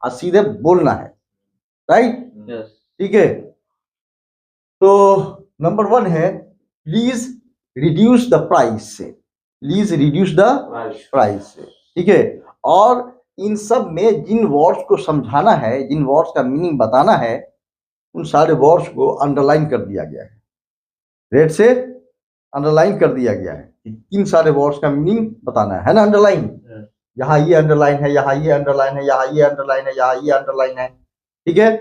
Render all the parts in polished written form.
आज सीधे बोलना है, राइट? ठीक है, तो नंबर 1 है प्लीज रिड्यूस द प्राइस से, प्लीज रिड्यूस द प्राइस से, ठीक है। और इन सब में जिन वर्ड्स को समझाना है, जिन वर्ड्स का मीनिंग बताना है, उन सारे वर्ड्स को अंडरलाइन कर दिया गया है, रेड से अंडरलाइन कर दिया गया है कि किन सारे वर्ड्स का मीनिंग बताना है ना? अंडरलाइन, यहाँ ये अंडरलाइन है, यहाँ ये अंडरलाइन है, यहाँ ये अंडरलाइन है, यहाँ ये अंडरलाइन है, ठीक है।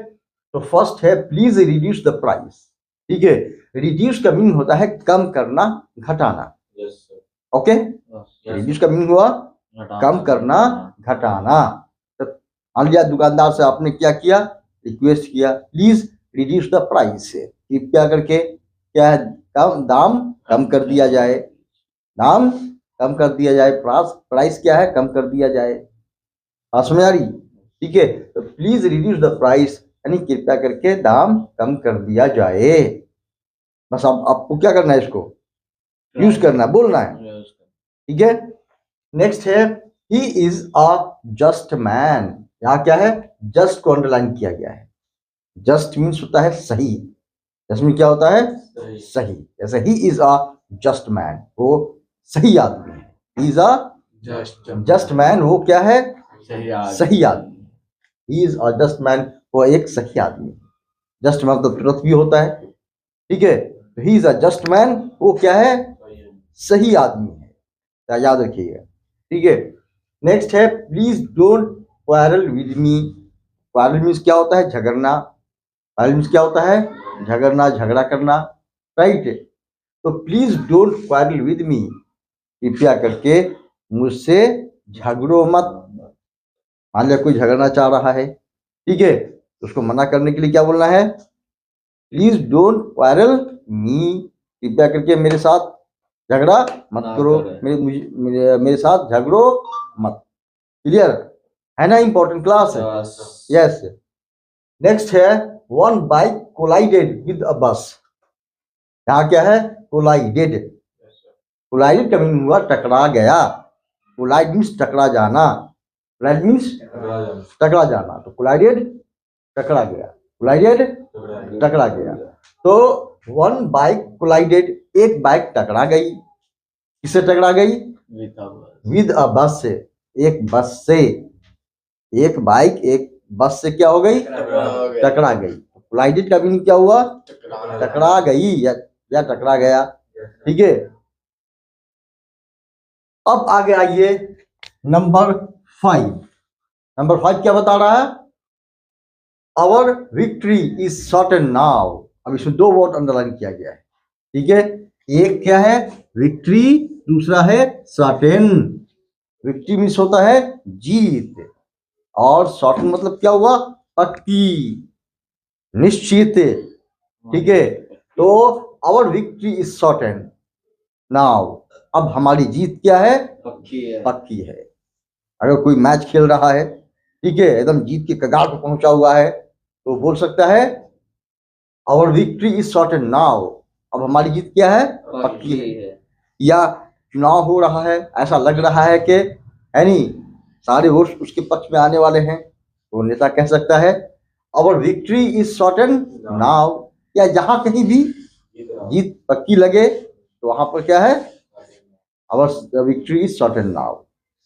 तो फर्स्ट है प्लीज रिड्यूस द प्राइस, ठीक है। रिड्यूस का मीनिंग होता है कम करना, घटाना, ओके। रिड्यूस का मीनिंग हुआ कम करना, घटाना। तो मान लिया दुकानदार से आपने क्या किया, रिक्वेस्ट किया प्लीज रिड्यूस द प्राइस से, कृपया करके क्या है, दाम कम कर दिया जाए, दाम कम कर दिया जाए, प्राइस क्या है, कम कर दिया जाए। बात समझ आ रही? ठीक है, तो प्लीज रिड्यूस द प्राइस यानी कृपया करके दाम कम कर दिया जाए। बस अब आपको क्या करना है, इसको यूज करना, बोलना है, ठीक है। नेक्स्ट है he is a just man. यहाँ क्या है, जस्ट को अंडरलाइन किया गया है। जस्ट मीन्स होता है सही, जस्ट में क्या होता है, सही। जैसे he is a just man, वो सही आदमी है। He is a just man, वो क्या है, सही आदमी। He is a just man, वो एक सही आदमी। जस्ट मतलब ट्रुथ भी होता है, ठीक है। तो he is a just man, वो क्या है, सही आदमी है, याद रखिएगा, ठीक है। नेक्स्ट है please don't quarrel with me. Quarrel means क्या होता है, झगड़ना। क्वारल मीन्स क्या होता है, झगड़ना, झगड़ा करना, राइट। तो please don't quarrel with me, कृपया करके मुझसे झगड़ो मत। मान लिया कोई झगड़ना चाह रहा है, ठीक है, तो उसको मना करने के लिए क्या बोलना है, प्लीज डोंट क्वारल मी, कृपया करके मेरे साथ झगड़ा मत करो, मेरे साथ झगड़ो मत। क्लियर है ना? इंपॉर्टेंट क्लास है, यस। नेक्स्ट है one bike collided with a बस। यहाँ क्या है, कोलाइडेड। कोलाइडेड का मीनिंग हुआ टकरा गया। कोलाइड मीन्स टकरा जाना, कोलाइड मीन्स टकरा जाना। तो कोलाइडेड टकरा गया, कोलाइडेड टकरा गया। तो वन बाइक कोलाइडेड, एक बाइक टकरा गई। किससे टकरा गई, विद अ बस से, एक बस से। एक बाइक एक बस से क्या हो गई, टकरा गई। कोलाइडेड का मीनिंग क्या हुआ, टकरा गई या टकरा गया, ठीक है। अब आगे आइए नंबर 5। नंबर 5 क्या बता रहा है, our victory is certain now. अब इसमें 2 वर्ड अंडरलाइन किया गया है, ठीक है। एक क्या है, विक्ट्री, दूसरा है सर्टेन। विक्ट्री मीन्स होता है जीत, और सर्टेन मतलब क्या हुआ, पक्की, निश्चित, ठीक है। तो our victory is certain now, अब हमारी जीत क्या है, पक्की है। अगर कोई मैच खेल रहा है, ठीक है, एकदम जीत के कगार पर पहुंचा हुआ है, तो बोल सकता है our victory is certain now, अब हमारी जीत क्या है, पक्की है। या चुनाव हो रहा है, ऐसा लग रहा है कि यानी सारे वोट उसके पक्ष में आने वाले हैं, तो नेता कह सकता है our victory is certain now. या जहां कहीं भी जीत पक्की लगे तो वहां पर क्या है, our victory is certain now,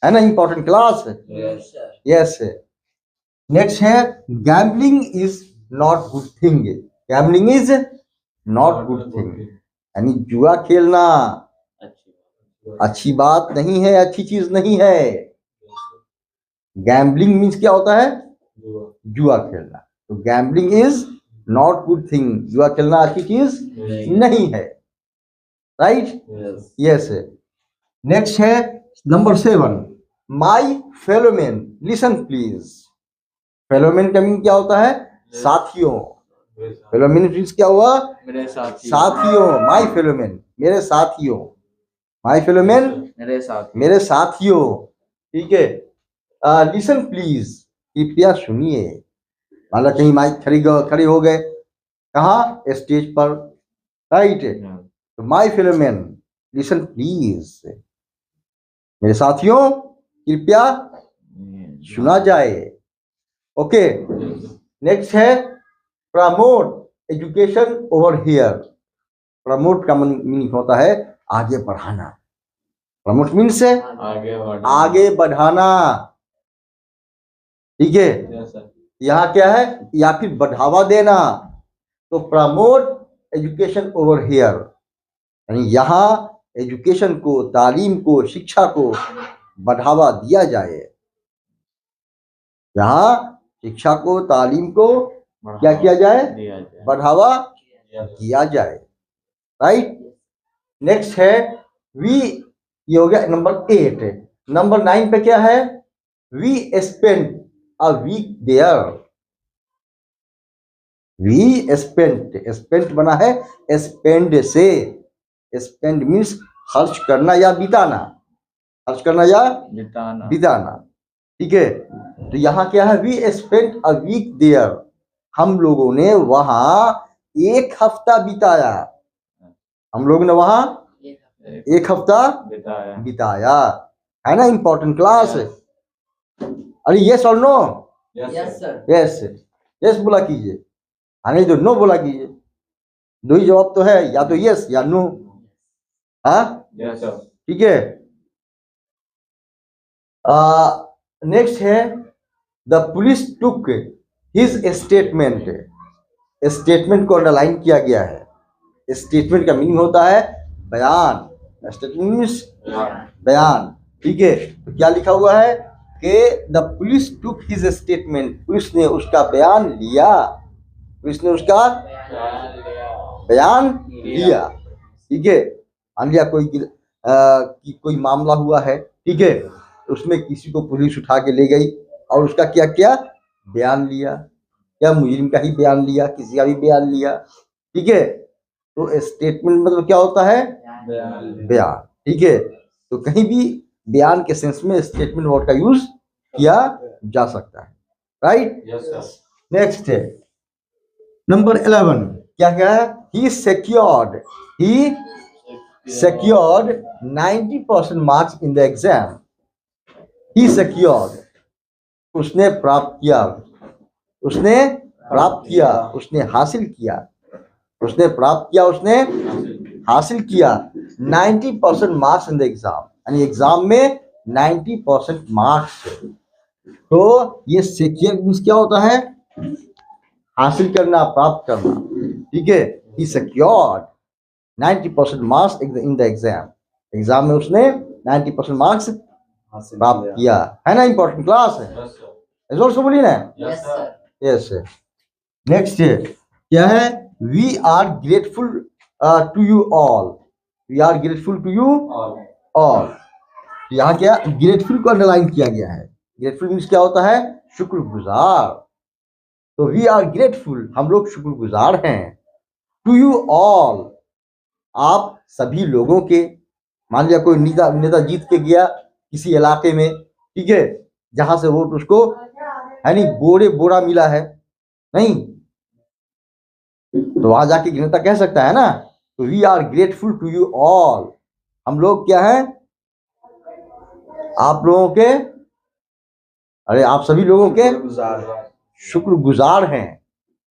है ना? इंपॉर्टेंट क्लास है, यस। नेक्स्ट है gambling is not good thing. Gambling is not good thing यानी जुआ खेलना अच्छी बात नहीं है, अच्छी चीज नहीं है। गैम्बलिंग मीन्स क्या होता है, जुआ खेलना। तो gambling is not good thing, जुआ खेलना अच्छी चीज नहीं है, राइट, यस। नेक्स्ट है नंबर 7, माई फेलोमेन लिसन प्लीज। फेलोमेन का मीनिंग क्या होता है, साथियों। फेलोमेन मीन्स क्या हुआ, साथियों। माई फेलोमेन, मेरे साथियों। माई फेलोमेन, मेरे साथियों, ठीक है। लिसन प्लीज, कृपया सुनिए। मान लो कहीं माइक खड़ी हो गए, कहाँ, स्टेज पर, राइट। तो माई फेलोमेन लिसन प्लीज, मेरे साथियों कृपया सुना जाए। ओके, नेक्स्ट है promote education over here. Promote का मीनिंग होता है आगे बढ़ाना। प्रमोट मीन्स है आगे बढ़ाना, ठीक है। यहाँ क्या है, या फिर बढ़ावा देना। तो प्रमोट एजुकेशन ओवर हियर, यानी यहाँ एजुकेशन को, तालीम को, शिक्षा को बढ़ावा दिया जाए। यहाँ शिक्षा को, तालीम को क्या किया जाए, बढ़ावा दिया जाए। राइट। नेक्स्ट है वी, ये हो गया नंबर 8। नंबर 9 पे क्या है, we spend a week there. We spent, spent बना है स्पेंड से। स्पेंड मीन्स खर्च करना या बिताना, खर्च करना या बिताना, ठीक है। तो यहाँ क्या है, we spent a week there, हम लोगों ने वहां एक हफ्ता बिताया। हम लोगों ने वहां एक हफ्ता बिताया, है ना। Important class. अरे यस और no, yes sir, yes yes बोला कीजिए, नहीं तो नो बोला कीजिए। दो ही जवाब तो है, या तो यस या नो। हाँ, ठीक है। नेक्स्ट है the police took his statement. Statement को अंडरलाइन किया गया है। स्टेटमेंट का मीनिंग होता है बयान। स्टेटमेंट मीन्स बयान, ठीक है। तो क्या लिखा हुआ है कि the police took his statement, police ने उसका बयान लिया। पुलिस ने उसका बयान लिया, ठीक है। मान लिया कोई मामला हुआ है, ठीक है, उसमें किसी को पुलिस उठा के ले गई और उसका क्या किया, बयान लिया। या मुजरिम का ही बयान लिया, किसी का भी बयान लिया, ठीक है। तो स्टेटमेंट मतलब क्या होता है, बयान, ठीक है। तो कहीं भी बयान के सेंस में स्टेटमेंट वर्ड का यूज किया जा सकता है। राइट। नेक्स्ट है नंबर 11। क्या क्या है, he secured 90% marks in the exam. He secured, उसने प्राप्त किया, उसने प्राप्त किया, उसने हासिल किया, उसने प्राप्त किया, उसने हासिल किया 90% मार्क्स इन द एग्जाम, यानी एग्जाम में 90% मार्क्स। तो ये सेक्योर मींस क्या होता है, हासिल करना, प्राप्त करना, ठीक है। He secured 90% marks in the exam, exam में उसने 90% मार्क्स प्राप्त किया, है ना। इंपॉर्टेंट क्लास है, ऐसा बोलिए ना। यस। नेक्स्ट क्या है, we are grateful to you all. We are grateful to you all. यहाँ क्या, ग्रेटफुल को अंडरलाइन किया गया है। ग्रेटफुल मीन्स क्या होता है, शुक्रगुजार। तो वी आर ग्रेटफुल, हम लोग शुक्रगुजार हैं। टू यू ऑल, आप सभी लोगों के। मान लिया कोई नेता जीत के गया किसी इलाके में, ठीक है, जहां से वोट उसको यानी बोरा मिला है, नहीं, तो वहां जाके नेता कह सकता है ना। तो we are grateful to you all, हम लोग क्या है, आप लोगों के, अरे आप सभी लोगों के शुक्रगुजार हैं।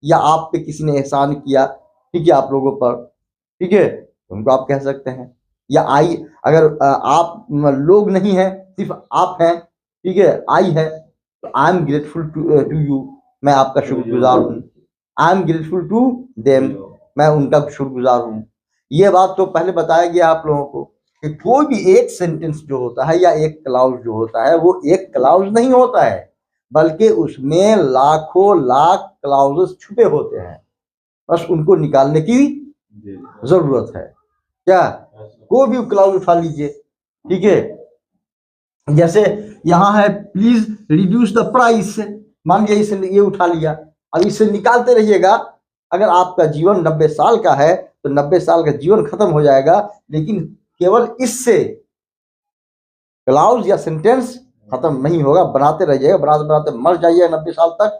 या आप पे किसी ने एहसान किया, ठीक है, आप लोगों पर, ठीक है, उनको आप कह सकते हैं। या आई, अगर आप लोग नहीं है, सिर्फ आप हैं, ठीक है, आई है, तो I am grateful to you, मैं आपका शुक्रगुजार हूँ। I am grateful to them, मैं उनका शुक्रगुजार हूँ। ये बात तो पहले बताया गया आप लोगों को कि कोई भी एक सेंटेंस जो होता है या एक क्लाउज जो होता है, वो एक क्लाउज नहीं होता है, बल्कि उसमें लाखों लाख क्लाउजेस छुपे होते हैं। बस उनको निकालने की जरूरत है। क्या, कोई भी क्लाउज उठा लीजिए, ठीक है। जैसे यहाँ है प्लीज रिड्यूस द प्राइस, मान लिया इसे ये उठा लिया, अब इसे निकालते रहिएगा। अगर आपका जीवन 90 साल का है तो 90 साल का जीवन खत्म हो जाएगा, लेकिन केवल इससे क्लाउज या सेंटेंस खत्म नहीं होगा, बनाते रहिएगा, बनाते बनाते मर जाइए 90 साल तक,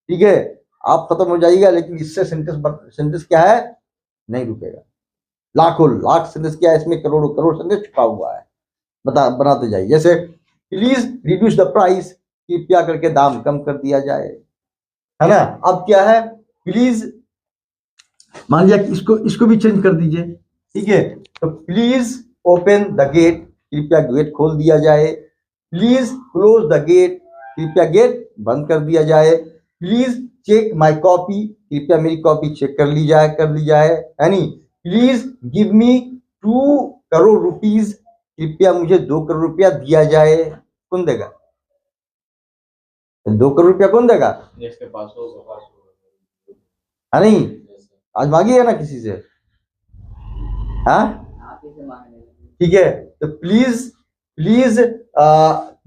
ठीक है, आप खत्म हो जाइएगा, लेकिन इससे सेंटेंस क्या है, नहीं रुकेगा। लाखों लाख सेंटेंस क्या है, इसमें करोड़ों करोड़ सेंटेंस छुपा हुआ है, बनाते जाइए। जैसे प्लीज रिड्यूस द प्राइस, कृपया करके दाम कम कर दिया जाए, है ना। अब क्या है, प्लीज मान लिया कि इसको भी चेंज कर दीजिए, ठीक है। तो प्लीज ओपन द गेट, कृपया गेट खोल दिया जाए। प्लीज क्लोज द गेट, कृपया गेट बंद कर दिया जाए। प्लीज चेक माई कॉपी, कृपया मेरी कॉपी चेक कर ली जाए यानी please give me 2 crore rupees, कृपया मुझे 2 करोड़ रुपया दिया जाए। कौन देगा? 2 करोड़ रुपया कौन देगा? जिसके पास हो। है नहीं, आज मांगिएगा ना किसी से, हाँ ठीक है। तो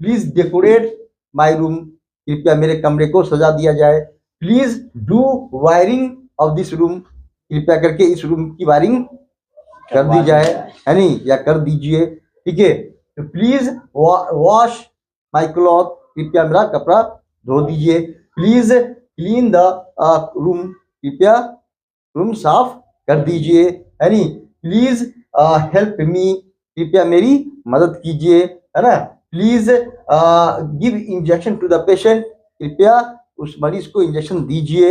प्लीज डेकोरेट माय रूम, कृपया मेरे कमरे को सजा दिया जाए। Please do wiring of this room, कृपया करके इस रूम की वायरिंग कर दी जाए, है नहीं, या कर दीजिए, ठीक है। तो प्लीज वॉश माय क्लॉथ, कृपया मेरा कपड़ा धो दीजिए। प्लीज क्लीन द रूम, कृपया रूम साफ कर दीजिए, है नहीं। प्लीज हेल्प मी, कृपया मेरी मदद कीजिए, है ना। Please give injection to the patient, कृपया उस मरीज को इंजेक्शन दीजिए।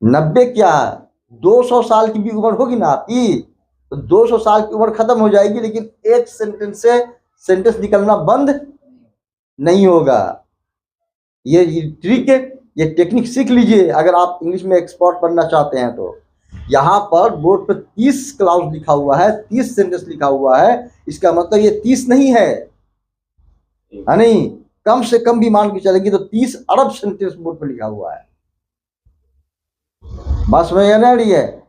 90 क्या 200 साल की भी उम्र होगी ना आपकी, तो 200 साल की उम्र खत्म हो जाएगी, लेकिन एक सेंटेंस से सेंटेंस निकलना बंद नहीं होगा। ये ट्रिक, ये टेक्निक सीख लीजिए अगर आप इंग्लिश में एक्सपर्ट बनना चाहते हैं तो। यहाँ पर बोर्ड पर 30 क्लाउज लिखा हुआ है, 30 सेंटेंस लिखा हुआ है, इसका मतलब ये 30 नहीं है, नहीं, कम से कम भी मान के चलेगी तो 30 अरब सेंटेंस बोर्ड पर लिखा हुआ है। बात समझ में आ रही है?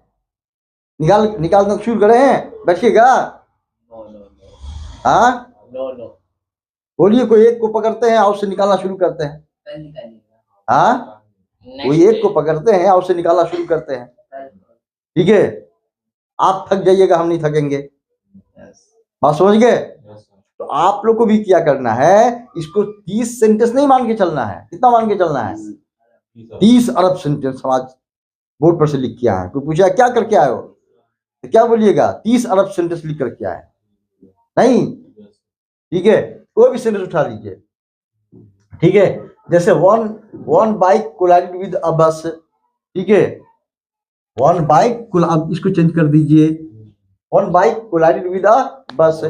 निकालना शुरू करें, बैठिएगा। हाँ बोलिए, कोई एक को पकड़ते हैं और उससे निकालना शुरू करते हैं। हाँ कोई एक को पकड़ते हैं और उससे निकालना शुरू करते हैं, ठीक है। आप थक जाइएगा, हम नहीं थकेंगे। बात समझ गए? तो आप लोग को भी क्या करना है, इसको 30 सेंटेंस नहीं मान के चलना है। कितना मान के चलना है? 30 अरब सेंटेंस समाज बोर्ड पर से लिख के आए। कोई पूछा क्या करके आए हो, तो क्या बोलिएगा? 30 अरब सेंटेंस लिख करके आए, नहीं, ठीक है। कोई भी सेंटेंस उठा लीजिए, ठीक है। जैसे one bike collided with a बस, ठीक है। वन बाइक, अब इसको चेंज कर दीजिए, one bike collided with a bus.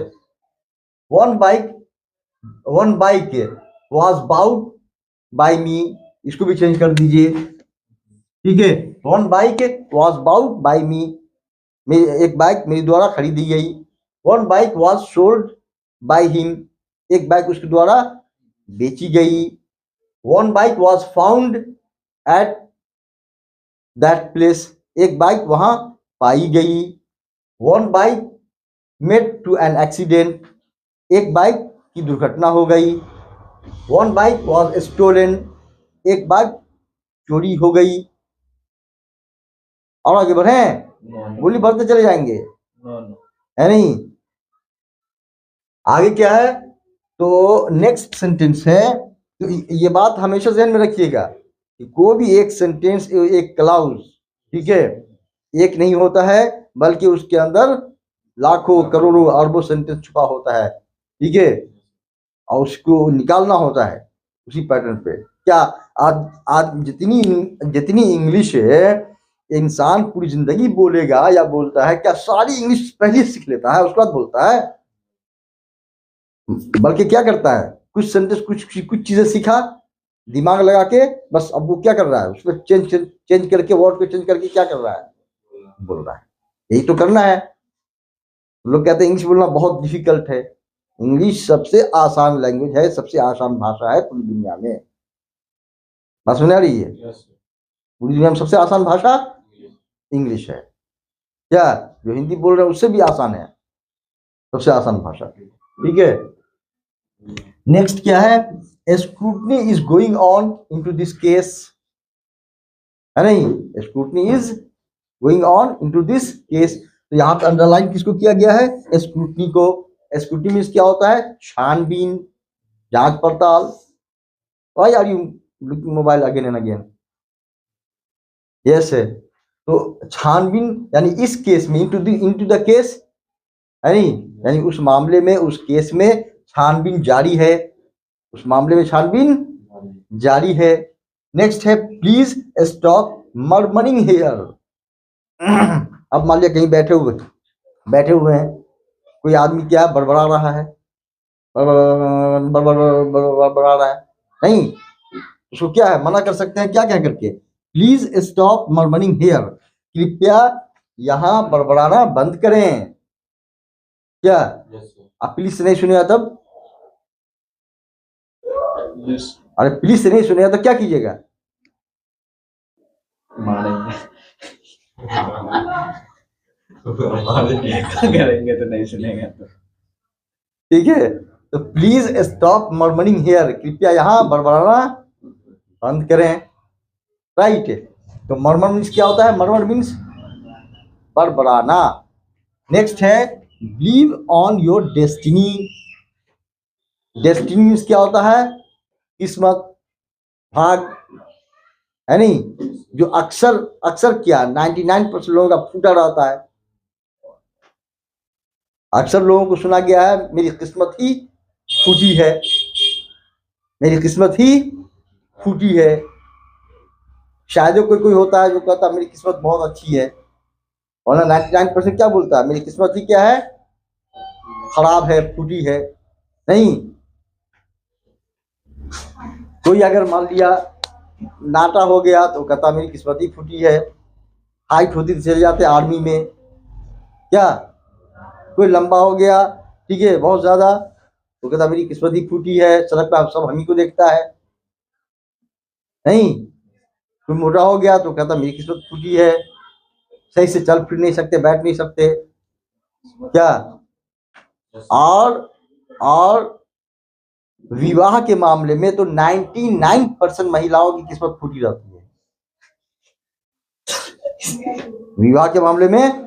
One bike was bought by me, इसको भी चेंज कर दीजिए, ठीक है। One bike was bought by me, एक बाइक मेरे द्वारा खरीदी गई। One bike was sold by him, एक बाइक उसके द्वारा बेची गई। One bike was found at that place, एक बाइक वहां पाई गई। One bike met to an accident, एक बाइक की दुर्घटना हो गई। वन बाइक वाज स्टोलन, एक बाइक चोरी हो गई। और आगे बढ़े, बोली बढ़ते चले जाएंगे, है नहीं। आगे क्या है, तो नेक्स्ट सेंटेंस है। तो ये बात हमेशा ध्यान में रखिएगा कि कोई भी एक सेंटेंस, एक क्लाउज, ठीक है, एक नहीं होता है, बल्कि उसके अंदर लाखों करोड़ों अरबों सेंटेंस छुपा होता है, ठीक है। और उसको निकालना होता है उसी पैटर्न पे। क्या आज जितनी इंग्लिश है, इंसान पूरी जिंदगी बोलेगा या बोलता है क्या? सारी इंग्लिश पहले सीख लेता है, उसके बाद बोलता है। बल्कि क्या करता है, कुछ सेंटेंस, कुछ चीजें सीखा, दिमाग लगा के, बस अब वो क्या कर रहा है, उसमें चेंज करके, वर्ड को चेंज करके क्या कर रहा है, बोल रहा है। यही तो करना है। लोग कहते हैं इंग्लिश बोलना बहुत डिफिकल्ट है। इंग्लिश सबसे आसान लैंग्वेज है, सबसे आसान भाषा है पूरी दुनिया में। बात सुन आ रही है? पूरी दुनिया में सबसे आसान भाषा इंग्लिश है। क्या जो हिंदी बोल रहे हैं उससे भी आसान है, सबसे आसान भाषा, ठीक है। नेक्स्ट क्या है, scrutiny is going on into this case, है नहीं, scrutiny is going on into this case. तो यहाँ पे अंडरलाइन किसको किया गया है? स्क्रूटनी को। स्क्रूटनी मीन्स क्या होता है? छानबीन, जांच पड़ताल। Why are you looking mobile again and again? Yes है। तो छानबीन यानी इस केस में, इनटू द केस, है नहीं, यानी उस मामले में, उस केस में छानबीन जारी है, उस मामले में छानबीन जारी है। नेक्स्ट है प्लीज स्टॉप मर्मरिंग हियर। अब मान लिया कहीं बैठे हुए हैं, कोई आदमी क्या बड़बड़ा रहा है, बड़बड़ा रहा है, नहीं, उसको क्या है मना कर सकते हैं, क्या कह करके, प्लीज स्टॉप मर्मरिंग हियर, कृपया यहाँ बड़बड़ाना बंद करें। क्या आप प्लीज से नहीं सुनेगा तब, अरे प्लीज से नहीं सुनेगा तो क्या कीजिएगा, करेंगे तो नहीं सुनेगा तो। ठीक है, तो प्लीज स्टॉप मर्मरिंग हियर, कृपया यहाँ बड़बड़ाना बंद करें। राइट, तो मर्मर मीन्स क्या होता है, मर्मर मीन्स बड़बड़ाना। नेक्स्ट है believe on your destiny. Destiny means क्या होता है, किस्मत, भाग, है नहीं, जो अक्सर अक्सर क्या 99% लोगों का फूटा रहता है। अक्सर लोगों को सुना गया है मेरी किस्मत ही फूटी है, मेरी किस्मत ही फूटी है। शायद कोई होता है जो कहता है मेरी किस्मत बहुत अच्छी है, और 99% क्या बोलता है, मेरी किस्मत ही क्या है, खराब है, फूटी है। नहीं, कोई अगर मान लिया नाटा हो गया तो कहता मेरी किस्मत ही फूटी है। हाइट होती तो चले जाते आर्मी में। क्या कोई लंबा हो गया, ठीक है, बहुत ज्यादा, तो कहता मेरी किस्मत ही फूटी है, सड़क पे सब हम ही को देखता है। नहीं, कोई मोटा हो गया तो कहता मेरी किस्मत फूटी है, सही से चल फिर नहीं सकते, बैठ नहीं सकते। क्या और विवाह के मामले में तो 99% महिलाओं की किस्मत फूटी रहती है। विवाह के मामले में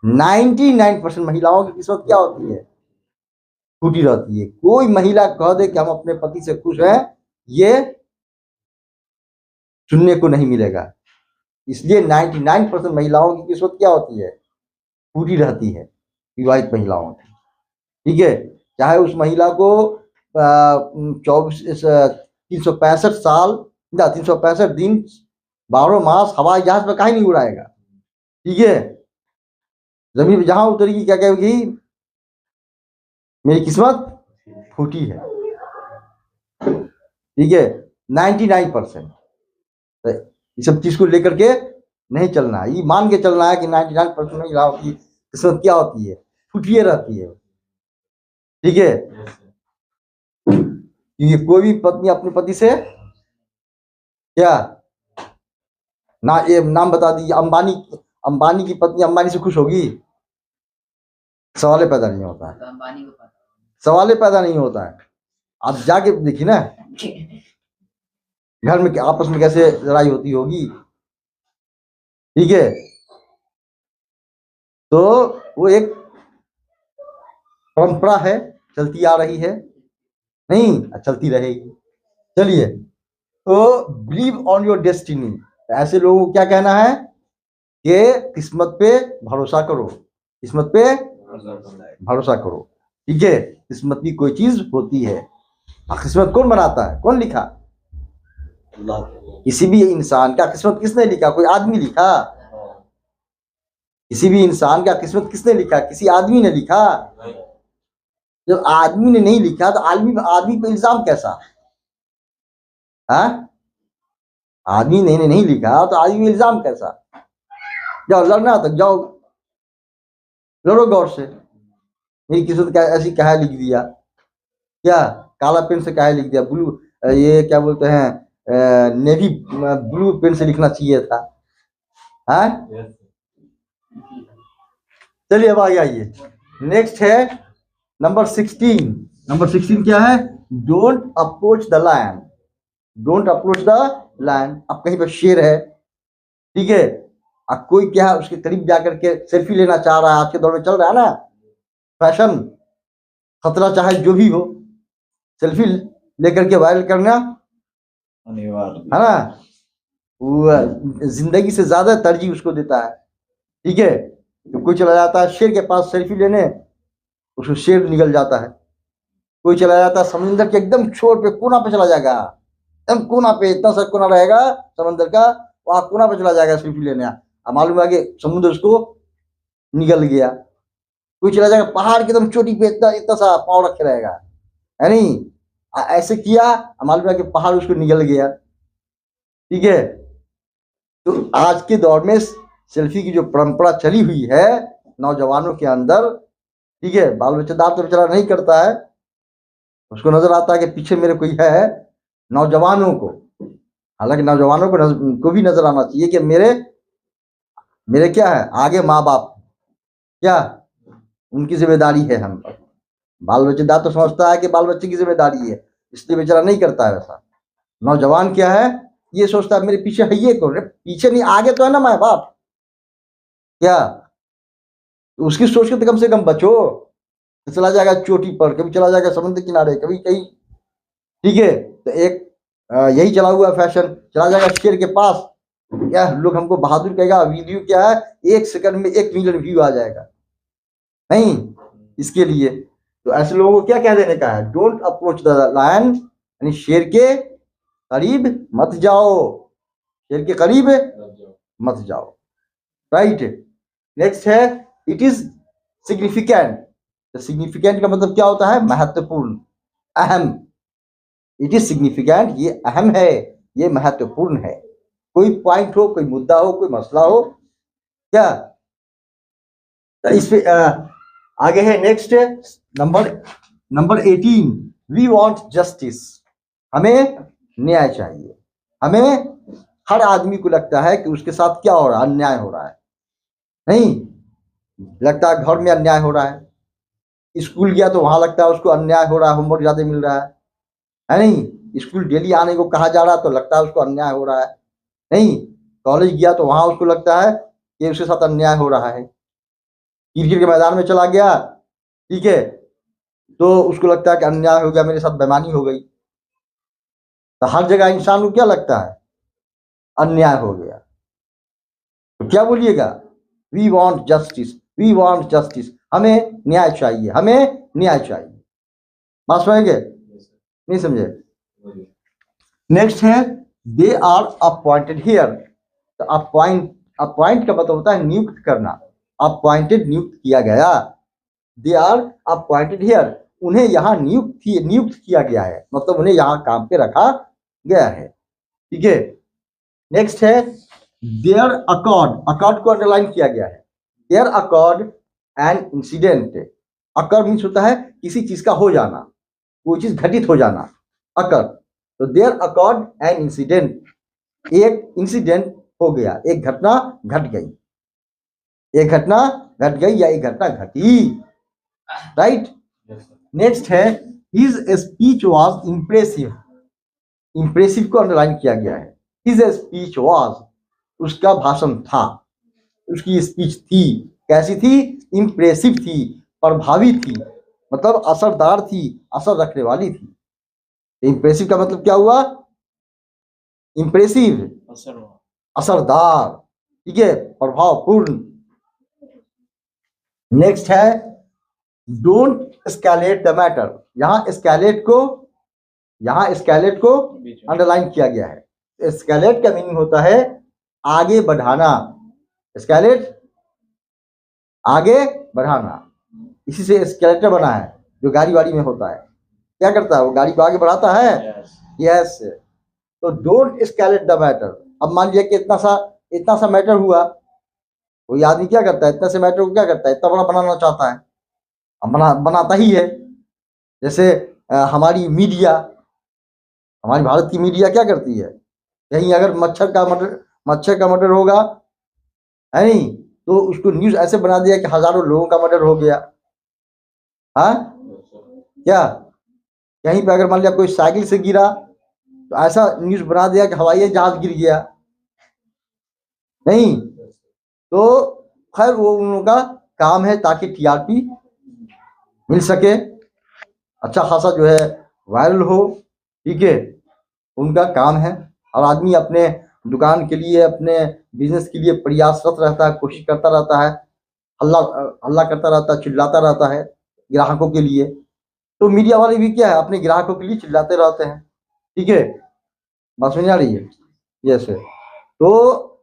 99% महिलाओं की किस्मत क्या होती है, फूटी रहती है। कोई महिला कह दे कि हम अपने पति से खुश हैं, ये सुनने को नहीं मिलेगा। इसलिए 99% महिलाओं की किस्मत क्या होती है, फूटी रहती है, विवाहित महिलाओं की। ठीक है, चाहे उस महिला को 365 साल, 365 दिन 12 मास हवाई जहाज में कहीं नहीं उड़ाएगा। ठीक है, जमीन जहां उतरेगी क्या कहेगी, मेरी किस्मत फूटी है। ठीक है, 99%। इस सब चीज को लेकर के नहीं चलना है, ये मान के चलना है कि 99% महिलाओं की किस्मत क्या होती है, फूटी रहती है। ठीक है, क्योंकि कोई भी पत्नी अपने पति से क्या ना, ये नाम बता दीजिए, अंबानी की पत्नी अंबानी से खुश होगी, सवाल पैदा नहीं होता है, सवाल पैदा नहीं होता है। आप जाके देखिए ना घर में आपस में कैसे लड़ाई होती होगी। ठीक है, तो वो एक परंपरा है, चलती आ रही है, नहीं चलती रहेगी। चलिए, तो बिलीव ऑन योर डेस्टिनी, ऐसे लोगों को क्या कहना है कि किस्मत पे भरोसा करो, किस्मत पे भरोसा करो। ठीक है, किस्मत की कोई चीज होती है, किस्मत कौन बनाता है, कौन लिखा, किसी भी इंसान का किस्मत किसने लिखा, कोई आदमी लिखा, किसी भी इंसान का किस्मत किसने लिखा, किसी आदमी ने लिखा। जब आदमी ने नहीं लिखा तो आदमी पे इल्जाम कैसा, आदमी ने नहीं लिखा तो आदमी पे इल्जाम कैसा। जाओ लड़ना तक जाओ, लड़ो गौर से, मेरी किस्मत क्या ऐसी कहा लिख दिया, क्या काला पेन से कहा लिख दिया, ब्लू ये क्या बोलते हैं नेवी ब्लू पेन से लिखना चाहिए था। चलिए अब आगे आइए, नेक्स्ट है नंबर 16। नंबर 16 क्या है, don't approach the land, don't approach the land. अब कहीं पर शेर है, ठीक है, अब कोई क्या है उसके करीब जाकर के सेल्फी लेना चाह रहा है, आज के दौर में चल रहा है ना फैशन, खतरा चाहे जो भी हो, सेल्फी लेकर के वायरल करना अनिवार्य है ना, वो जिंदगी से ज्यादा तरजीह उसको देता है। ठीक है, तो कोई चला जाता है शेर के पास सेल्फी लेने, उसको शेर निकल जाता है। कोई चला जाता है समुद्र के एकदम छोर पे कोना पे चला जाएगा, एकदम कोना पे, इतना सा कोना रहेगा समंदर का, वहां कोना पे चला जाएगा सेल्फी लेने। अब मालूम है कि समुद्र उसको निगल गया। कोई चला जाएगा पहाड़ की एकदम चोटी पे, इतना इतना सा पाँव रखे रहेगा, है नहीं, ऐसे किया, मालूम है कि पहाड़ उसको निगल गया। ठीक है, तो आज के दौर में सेल्फी की जो परंपरा चली हुई है नौजवानों के अंदर, ठीक है, बाल बच्चेदार तो बेचारा नहीं करता है, उसको नजर आता है कि पीछे मेरे कोई है। नौजवानों को, हालांकि नौजवानों को भी नजर आना चाहिए कि मेरे मेरे क्या है, आगे माँ बाप, क्या उनकी जिम्मेदारी है। हम बाल बच्चेदार तो समझता है कि बाल बच्चे की जिम्मेदारी है, इसलिए बेचारा नहीं करता है वैसा। नौजवान क्या है, ये सोचता है मेरे पीछे है ये कौन, पीछे नहीं आगे तो है ना माँ बाप, क्या तो उसकी सोच के तो कम से कम बचो। तो चला जाएगा चोटी पर, कभी चला जाएगा समुद्र किनारे, कभी कहीं, ठीक है। तो एक यही चला हुआ फैशन, चला जाएगा शेर के पास, क्या लोग हमको बहादुर कहेगा, वीडियो क्या है 1 सेकंड में 1 मिलियन व्यू आ जाएगा, नहीं, इसके लिए तो ऐसे लोगों को क्या कह देने का है, डोंट अप्रोच द लायन, यानी शेर के करीब मत जाओ, शेर के करीब मत जाओ, राइट। नेक्स्ट है इट इज सिग्निफिकेंट। सिग्निफिकेंट का मतलब क्या होता है, महत्वपूर्ण, अहम। इट इज सिग्निफिकेंट, ये अहम है, ये महत्वपूर्ण है। कोई पॉइंट हो, कोई मुद्दा हो, कोई मसला हो, क्या तो इस पे आगे है next number 18, we want justice. हमें न्याय चाहिए। हमें, हर आदमी को लगता है कि उसके साथ क्या हो रहा है, अन्याय हो रहा है, नहीं लगता है घर में अन्याय हो रहा है, स्कूल गया तो वहां लगता है उसको अन्याय हो रहा है, होमवर्क ज्यादा मिल रहा है नहीं, स्कूल डेली आने को कहा जा रहा है तो लगता है उसको अन्याय हो रहा है, नहीं, कॉलेज गया तो वहां उसको लगता है कि उसके साथ अन्याय हो रहा है, क्रिकेट के मैदान में चला गया, ठीक है, तो उसको लगता है कि अन्याय हो गया, मेरे साथ बेईमानी हो गई। तो हर जगह इंसान को क्या लगता है, अन्याय हो गया। तो क्या बोलिएगा, we want justice, we want justice, हमें न्याय चाहिए, हमें न्याय चाहिए। बात समझेंगे, नहीं समझे। नेक्स्ट है दे आर अपॉइंटेड हियर। तो अपॉइंट का मतलब होता है नियुक्त करना, अपॉइंटेड नियुक्त किया गया, दे आर अपॉइंटेड हियर, उन्हें यहाँ नियुक्त किया गया है, मतलब उन्हें यहाँ काम पे रखा गया है, ठीक है। नेक्स्ट है देयर अकॉर्ड को अंडरलाइन किया गया है, there occurred an incident. Occur means होता है किसी चीज का हो जाना, कोई चीज घटित हो जाना, अकर। तो देयर अकॉर्ड एन इंसिडेंट, एक इंसिडेंट हो गया, एक घटना घट गई, एक घटना घट गई या एक घटना घटी, राइट। नेक्स्ट है his speech was impressive. Impressive को अंडरलाइन किया गया है, हिज स्पीच वाज, उसका भाषण था, उसकी स्पीच थी, कैसी थी, इंप्रेसिव थी, प्रभावी थी, मतलब असरदार थी, असर रखने वाली थी। इंप्रेसिव का मतलब क्या हुआ, इंप्रेसिव असरदार, ठीक है, प्रभावपूर्ण। नेक्स्ट है डोंट एस्केलेट द मैटर। यहां एस्केलेट को अंडरलाइन किया गया है। एस्केलेट का मीनिंग होता है आगे बढ़ाना, एस्केलेट आगे बढ़ाना, इसी से एस्केलेटर बना है, जो गाड़ी वाड़ी में होता है, क्या करता है वो गाड़ी को आगे बढ़ाता है, यस। तो डोंट एस्केलेट द मैटर। अब मान लिया कि इतना सा मैटर हुआ, कोई आदमी क्या करता है, इतना से मैटर को क्या करता है, इतना बड़ा बनाना चाहता है, बनाता ही है। जैसे हमारी मीडिया, हमारी भारत की मीडिया क्या करती है, कहीं अगर मच्छर का मर्डर होगा, है नहीं, तो उसको न्यूज ऐसे बना दिया कि हजारों लोगों का मर्डर हो गया। हाँ, क्या कहीं पे अगर मान लिया कोई साइकिल से गिरा तो ऐसा न्यूज बना दिया कि हवाई जहाज गिर गया, नहीं। तो खैर वो उन लोगों का काम है ताकि टीआरपी मिल सके, अच्छा खासा जो है वायरल हो, ठीक है, उनका काम है। और आदमी अपने दुकान के लिए, अपने बिजनेस के लिए प्रयासरत रहता है, कोशिश करता रहता है, हल्ला करता रहता है, चिल्लाता रहता है ग्राहकों के लिए। तो मीडिया वाले भी क्या है, अपने ग्राहकों के लिए चिल्लाते रहते हैं, ठीक है। बात समझ आ रही है? यस है। तो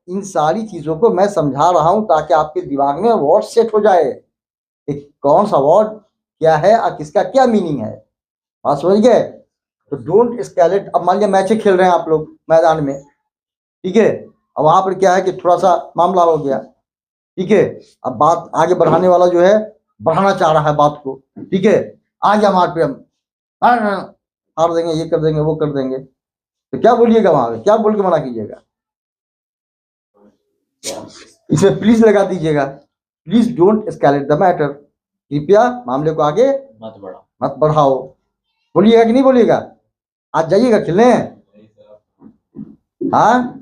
इन सारी चीजों को मैं समझा रहा हूं ताकि आपके दिमाग में वर्ड सेट हो जाए कि कौन सा वर्ड क्या है और किसका क्या मीनिंग है। बात समझ गए? तो डोंट स्केलेट। अब मान लिया मैच खेल रहे हैं आप लोग मैदान में, ठीक है, अब वहां पर क्या है कि थोड़ा सा मामला हो गया, ठीक है, अब बात आगे बढ़ाने वाला जो है बढ़ाना चाह रहा है बात को, ठीक है, आ गया हमारे पे, हम हार देंगे, ये कर देंगे, वो कर देंगे, तो क्या बोलिएगा वहां पे, क्या बोल के मना कीजिएगा? इसमें प्लीज लगा दीजिएगा, please don't escalate the matter, कृपया मामले को आगे मत बढ़ाओ। बोलिएगा कि नहीं बोलिएगा? आज जाइएगा खेलने? हाँ,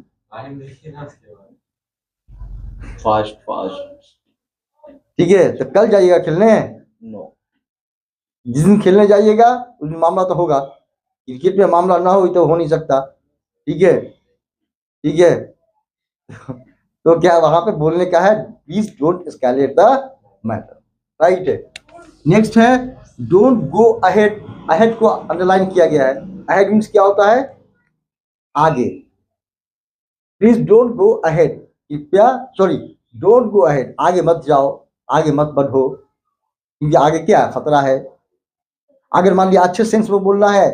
फास्ट फास्ट। ठीक है, तो कल जाइएगा खेलने? नो। जिस दिन खेलने जाइएगा उस दिन मामला तो होगा, क्रिकेट में मामला ना हो तो हो नहीं सकता, ठीक है, ठीक है। तो क्या वहां पे बोलने का है, please don't escalate the matter, right है। नेक्स्ट है डोंट गो अहेड। अहेड को अंडरलाइन किया गया है। अहेड मीन्स क्या होता है? आगे। प्लीज डोंट गो अहेड, कृपया, सॉरी, डोंट गो अहेड, आगे मत जाओ, आगे मत बढ़ो, क्योंकि आगे क्या खतरा है। अगर मान लिया अच्छे सेंस में बोलना है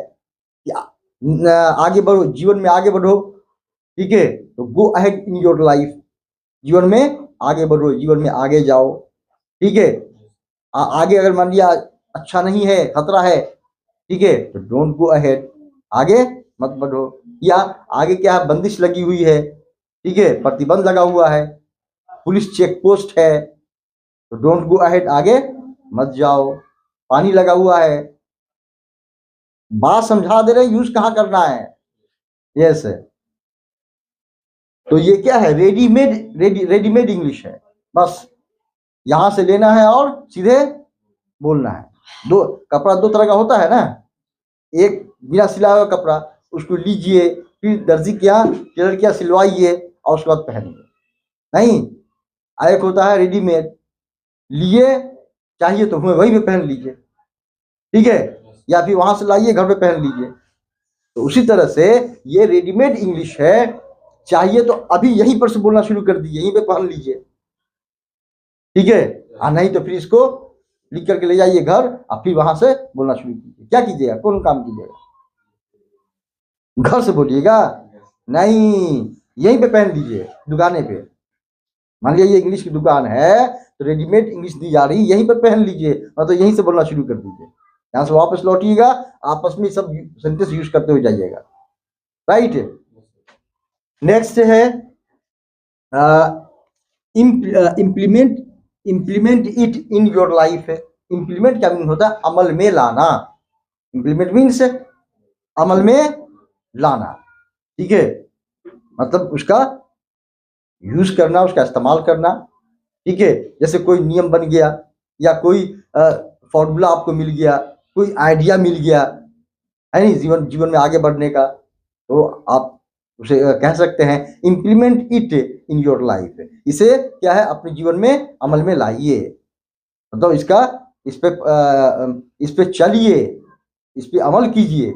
कि आगे बढ़ो, जीवन में आगे बढ़ो, ठीक है, तो go ahead in your life, जीवन में आगे बढ़ो, जीवन में आगे जाओ, ठीक है। आगे अगर मान लिया अच्छा नहीं है, खतरा है, ठीक है, तो डोंट गो अहेड, आगे मत बढ़ो। या आगे क्या है, बंदिश लगी हुई है, ठीक है, प्रतिबंध लगा हुआ है, पुलिस चेक पोस्ट है, तो डोंट गो अहेड, आगे मत जाओ। पानी लगा हुआ है, बात समझा दे रहे, यूज कहाँ करना है, यस है। तो ये क्या है, रेडीमेड, रेडीमेड इंग्लिश है, बस यहां से लेना है और सीधे बोलना है। दो कपड़ा दो तरह का होता है ना, एक बिना सिला हुआ कपड़ा, उसको लीजिए, फिर दर्जी के यहाँ टेलर के यहाँ सिलवाइए और उसके बाद पहनिए, नहीं। एक होता है रेडीमेड, लिए चाहिए तो हुए वहीं पे पहन लीजिए, ठीक है, या फिर वहां से लाइए घर पे पहन लीजिए। तो उसी तरह से ये रेडीमेड इंग्लिश है, चाहिए तो अभी यहीं पर से बोलना शुरू कर दीजिए, यहीं पे पहन लीजिए, ठीक है, और नहीं तो फिर इसको लिख करके ले जाइए घर और फिर वहां से बोलना शुरू कीजिए। क्या कीजिएगा, कौन काम कीजिएगा? घर से बोलिएगा? नहीं, यहीं पे पहन लीजिए, दुकाने पे। मान लिया ये इंग्लिश की दुकान है तो रेडीमेड इंग्लिश दी जा रही, यहीं पे पहन लीजिए और तो यहीं से बोलना शुरू कर दीजिए। यहाँ से वापस लौटिएगा, आपस में सब सेंटेंस यूज करते हुए जाइएगा, राइट। नेक्स्ट है implement, implement it in your life. Implement क्या मीन होता है? अमल में लाना। इम्प्लीमेंट मीन्स अमल में लाना, ठीक है, मतलब उसका यूज करना, उसका इस्तेमाल करना, ठीक है। जैसे कोई नियम बन गया या कोई फॉर्मूला आपको मिल गया, कोई आइडिया मिल गया, है नहीं, जीवन में आगे बढ़ने का, तो आप उसे कह सकते हैं implement it in your life. इसे क्या है, अपने जीवन में अमल में लाइए, मतलब इसका इस पे चलिए, इस पे अमल कीजिए।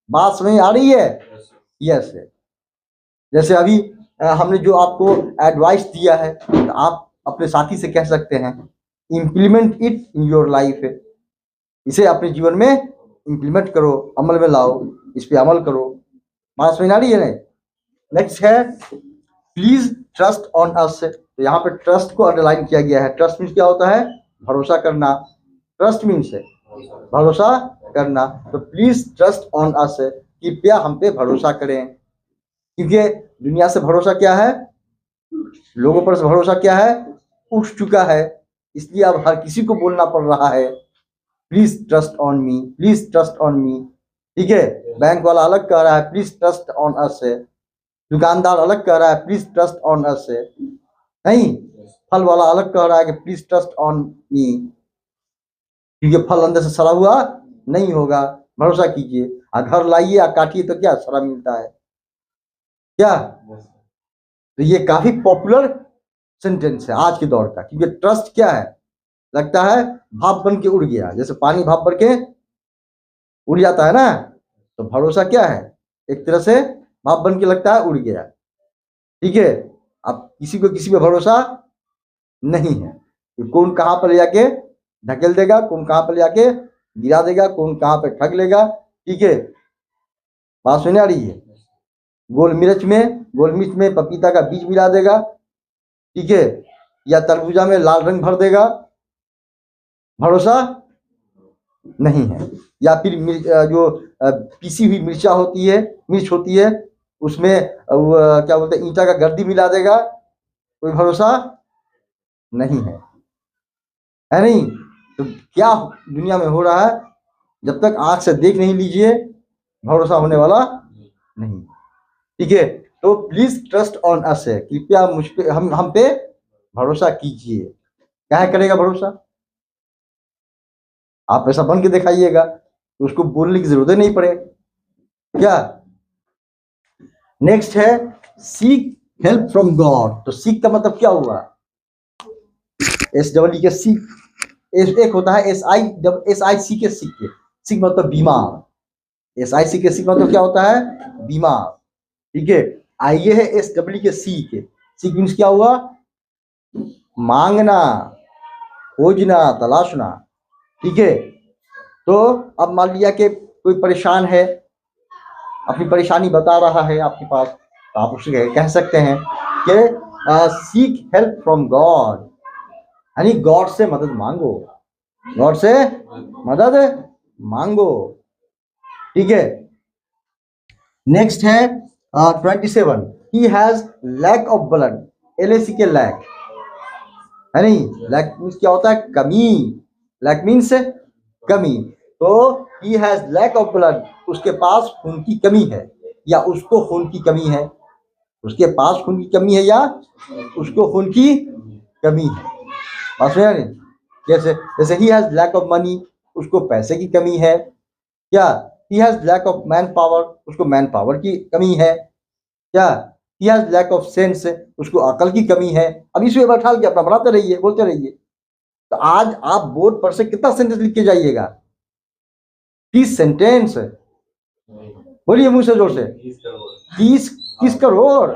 बात समझ आ रही है? यस है। जैसे अभी हमने जो आपको एडवाइस दिया है, तो आप अपने साथी से कह सकते हैं implement it in your life, इसे अपने जीवन में इम्प्लीमेंट करो, अमल में लाओ, इस पे अमल करो। बात समझ आ रही है? नेक्स्ट है प्लीज ट्रस्ट ऑन अस। तो यहाँ पे ट्रस्ट को अंडरलाइन किया गया है। ट्रस्ट मीन्स क्या होता है? भरोसा करना। ट्रस्ट मीन्स है भरोसा करना। तो प्लीज ट्रस्ट ऑन अस, कृपया हम पे भरोसा करें, क्योंकि दुनिया से भरोसा क्या है, लोगों पर से भरोसा क्या है, उठ चुका है, इसलिए अब हर किसी को बोलना पड़ रहा है please trust on me, please trust on me, ठीक है। बैंक वाला अलग कह रहा है प्लीज ट्रस्ट ऑन अस, दुकानदार अलग कह रहा है प्लीज ट्रस्ट ऑन अस, नहीं, फल वाला अलग कह रहा है कि प्लीज ट्रस्ट ऑन मी, क्योंकि फल अंदर से सड़ा हुआ नहीं होगा, भरोसा कीजिए। घर लाइए और काटिए तो क्या सड़ा मिलता है क्या? तो ये काफी पॉपुलर सेंटेंस है आज के दौर का, क्योंकि ट्रस्ट क्या है, लगता है भाप बन के उड़ गया, जैसे पानी भाप भर के उड़ जाता है ना, तो भरोसा क्या है, एक तरह से भाप बन के लगता है उड़ गया। ठीक है, अब किसी को किसी पे भरोसा नहीं है कि कौन कहाँ पर ले जाके ढकेल देगा, कौन कहाँ पर ले जाके गिरा देगा, कौन कहाँ पे ठग लेगा। ठीक है, बात सुनने आ रही है। गोल मिर्च में पपीता का बीज मिला देगा। ठीक है, या तरबूजा में लाल रंग भर देगा, भरोसा नहीं है। या फिर जो पीसी हुई मिर्च होती है उसमें क्या बोलते हैं ईंटा का गर्दी मिला देगा, कोई भरोसा नहीं है नहीं। तो क्या दुनिया में हो रहा है, जब तक आंख से देख नहीं लीजिए भरोसा होने वाला नहीं। ठीक है, तो प्लीज ट्रस्ट ऑन अस है, कृपया मुझ पे हम पे भरोसा कीजिए। क्या करेगा भरोसा? आप ऐसा बन के दिखाइएगा तो उसको बोलने की जरूरत नहीं पड़े। क्या नेक्स्ट है, सीक हेल्प फ्रॉम गॉड। तो सीक का मतलब क्या हुआ? SEE के सीक, एक होता है SIC के सीक मतलब बीमार। SIC के सीक मतलब क्या होता है? बीमार। ठीक है, आइए है SEE के सीक मीन्स क्या हुआ? मांगना, खोजना, तलाशना। ठीक है, तो अब मान लिया कि कोई परेशान है, अपनी परेशानी बता रहा है आपके पास, तो आप उससे कह सकते हैं कि सीक हेल्प फ्रॉम गॉड, यानी गॉड से मदद मांगो, गॉड से मदद मांगो। ठीक है, नेक्स्ट है 27, he has lack of blood. LAC के लैक है नहीं, लैक मीन्स क्या होता है? कमी। लैक मीन्स कमी। तो he has lack of blood, उसके पास खून की कमी है या उसको खून की कमी है, उसके पास खून की कमी है या उसको खून की कमी है। जैसे जैसे he has lack of money, उसको पैसे की कमी है। क्या? He has lack of man power, उसको मैन पावर की कमी है। क्या? He has lack of sense, उसको अकल की कमी है। अब इसमें बैठा के अपना बनाते रहिए, बोलते रहिए। तो आज आप बोर्ड पर से कितना सेंटेंस लिख के जाइएगा? 30 सेंटेंस। बोलिए मुंह से जोर से। 30 करोड़,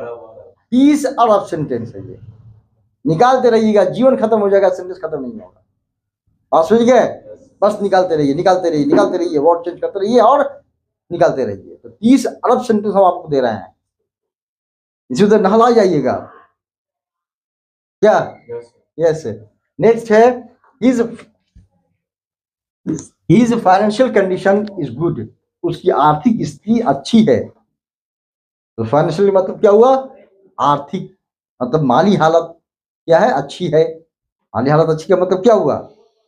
30 अरब सेंटेंस है ये। निकालते रहिएगा, जीवन खत्म हो जाएगा, सेंटेंस खत्म नहीं होगा। बात समझ गए? बस निकालते रहिए, वर्ड चेंज करते रहिए और निकालते रहिए। तो 30 अरब सेंटेंस हम आपको दे रहे हैं, इसी उधर नहला जाइएगा। क्या? यस। नेक्स्ट है, his financial condition is good, उसकी आर्थिक स्थिति अच्छी है। तो फाइनेंशियल मतलब क्या हुआ? आर्थिक, मतलब माली हालत क्या है? अच्छी है। माली हालत अच्छी का मतलब क्या हुआ?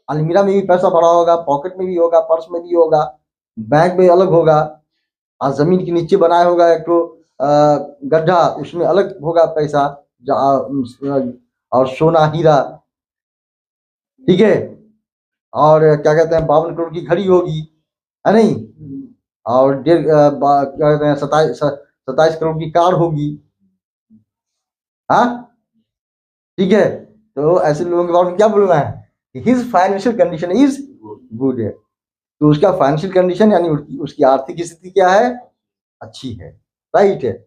अलमीरा में भी पैसा भरा होगा, पॉकेट में भी होगा, पर्स में भी होगा, बैंक में अलग होगा, और जमीन के नीचे बनाया होगा एक तो गड्ढा, उसमें अलग होगा पैसा, और सोना हीरा। ठीक है, और क्या कहते हैं 52 करोड़ की घड़ी होगी, है नहीं, और क्या कहते हैं 27 करोड़ की कार होगी। हाँ, ठीक है, तो ऐसे लोगों के बारे में क्या बोलना है? His financial condition is good है। तो उसका फाइनेंशियल कंडीशन यानी उसकी आर्थिक स्थिति क्या है? अच्छी है। राइट है।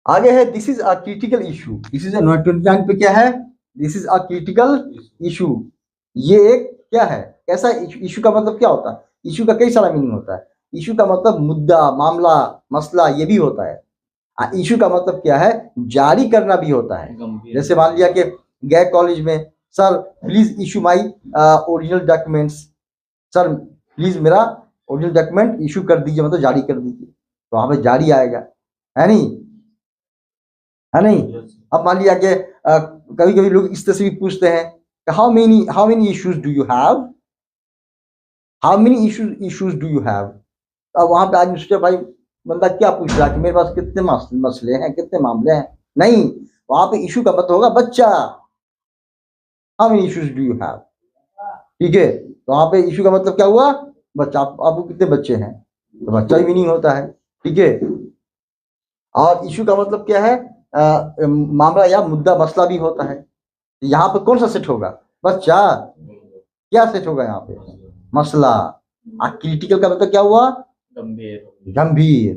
आगे है, this is a critical issue. This is 29 पे क्या है? This is a critical issue. ये एक क्या है? कैसा इशू का मतलब क्या होता है? इशू का कई सारा मीनिंग होता है। इशू का मतलब मुद्दा, मामला, मसला, ये भी होता है। इशू का मतलब क्या है? जारी करना भी होता है। जैसे मान लिया कि गए कॉलेज में, sir please issue my original documents, sir please मेरा ओरिजिनल डॉक्यूमेंट इशू कर दीजिए, मतलब जारी कर दीजिए। तो वहां पे जारी आएगा, है नहीं, है नहीं। अब मान लिया कि कभी कभी लोग इस तरह से भी पूछते हैं, how many issues do you have, how many issues do you have. अब वहां पे आदमी सोचे भाई बंदा क्या पूछ रहा है कि मेरे पास कितने मसले हैं, कितने मामले हैं। नहीं, वहां पे इशू का मतलब होगा बच्चा, how many issues do you have. ठीक है, तो वहां पे इशू का मतलब क्या हुआ? बच्चा। आपको कितने बच्चे हैं, तो बच्चा ही मीनिंग होता है। ठीक है, और इशू का मतलब क्या है? मामला या मुद्दा, मसला भी होता है। यहाँ पे कौन सा सेट होगा? बच्चा। क्या सेट होगा यहाँ पे? मसला। क्रिटिकल का मतलब क्या हुआ? गंभीर, गंभीर,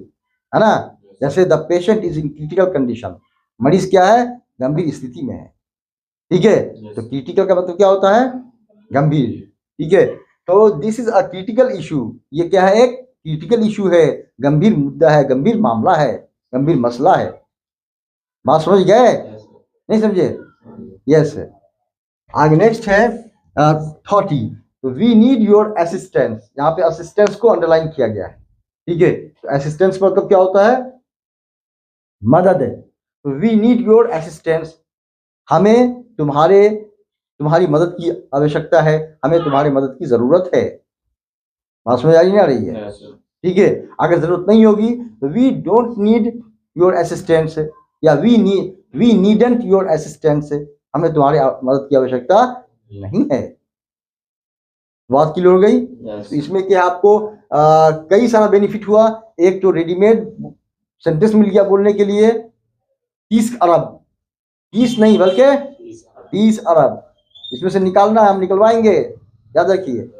है ना। जैसे the patient is in critical condition, मरीज क्या है, गंभीर स्थिति में है, ठीक है। तो क्रिटिकल का मतलब क्या होता है, गंभीर, ठीक है। तो this is a critical issue, ये क्या है, एक क्रिटिकल इशू है, गंभीर मुद्दा है, गंभीर मामला है, गंभीर मसला है। बात समझ गए, नहीं समझे, यस। आगे नेक्स्ट है 30, तो वी नीड योर असिस्टेंस, यहाँ पे असिस्टेंस को अंडरलाइन किया गया है, ठीक है। तो असिस्टेंस मतलब क्या होता है, मदद है। तो वी नीड योर असिस्टेंस, हमें तुम्हारी मदद की आवश्यकता है, हमें तुम्हारी मदद की जरूरत है। बात समझ आ रही है, ठीक है। अगर जरूरत नहीं होगी तो we don't need your assistance, या वी नीडंट योर असिस्टेंस, हमें तुम्हारी मदद की आवश्यकता नहीं है। बात क्लियर हो गई। तो इसमें क्या आपको कई सारा बेनिफिट हुआ। एक तो रेडीमेड सेंटेंस मिल गया बोलने के लिए 30 अरब, 20 नहीं बल्कि 30 अरब, इसमें से निकालना है, हम निकलवाएंगे, याद रखिए,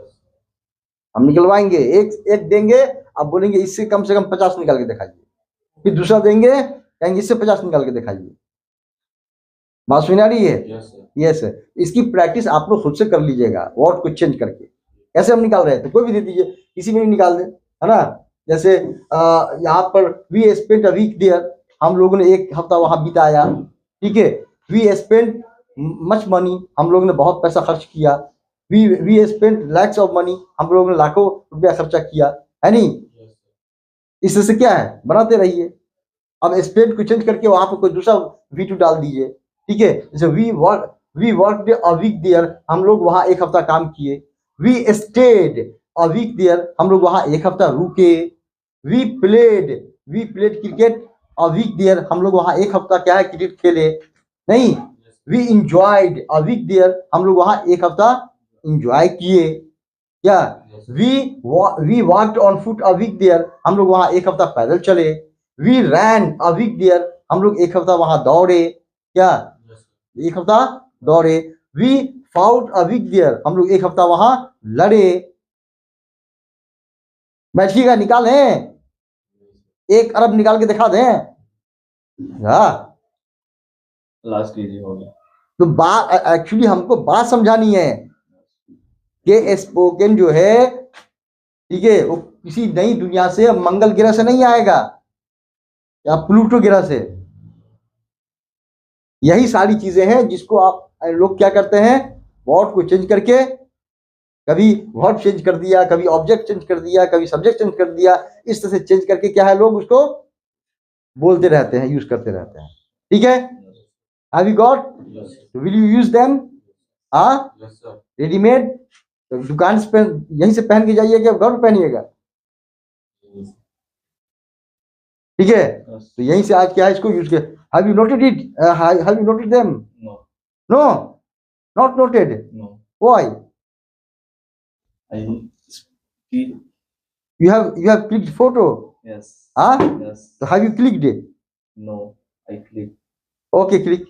हम निकलवाएंगे। एक देंगे, अब बोलेंगे इससे कम से कम 50 निकाल के दिखाइए, फिर दूसरा देंगे, कहेंगे इससे 50 निकाल के दिखाइए। बात सुन आ रही है, यस। इसकी प्रैक्टिस आप लोग खुद से कर लीजिएगा, वर्ड को चेंज करके। कैसे हम निकाल रहे हैं, तो कोई भी दे दीजिए, किसी में भी निकाल दे, है ना। जैसे यहाँ पर we spent a week there, हम लोगों ने एक हफ्ता वहां बिताया, ठीक है। वी स्पेंट मच मनी, हम लोगों ने बहुत पैसा खर्च किया। We spent lakhs of money, हम लोगों ने लाखों रुपया खर्चा किया, है नहीं। इससे क्या है, बनाते रहिए। अब स्पेंट को चेंज करके वहां पर कोई दूसरा V2 डाल दीजिए, ठीक है। जैसे we work a week there, हम लोग वहां एक हफ्ता काम किए। We stayed a week there, हम लोग वहां एक हफ्ता रुके। We played cricket a week there, हम लोग वहां एक हफ्ता क्या है, क्रिकेट खेले। नहीं, we enjoyed a week there, हम लोग वहां एक हफ्ता इंजॉय किए। क्या, we walked on foot a week there, हम लोग वहां एक हफ्ता पैदल चले। We ran a week there, हम लोग एक हफ्ता वहां दौड़े। क्या, एक हफ्ता दौड़े। We fought a week there, हम लोग एक हफ्ता वहां लड़े। बैठिएगा, निकालें, 1 अरब निकाल के दिखा दें। लास्ट कीजिए, हो गया। तो बात एक्चुअली हमको बात समझानी है कि स्पोकन जो है, ठीक है, वो किसी नई दुनिया से, मंगल ग्रह से नहीं आएगा या प्लूटो ग्रह से। यही सारी चीजें हैं जिसको आप लोग क्या करते हैं, वर्ड को चेंज करके, कभी वर्ब चेंज कर दिया, कभी ऑब्जेक्ट चेंज कर दिया, कभी सब्जेक्ट चेंज कर दिया, इस तरह से चेंज करके क्या है, लोग उसको बोलते रहते हैं, यूज करते रहते हैं, ठीक है। Have you got, will you use them, हाँ, रेडीमेड, तो दुकान से यहीं से पहन के जाइएगा, घर में पहनिएगा, ठीक है। तो यहीं से आज क्या है, इसको यूज किया। Have you noted it, have you noted them, no, not noted, why, you have clicked photo, yes, huh, yes, so have you clicked it, no, I click, okay, click.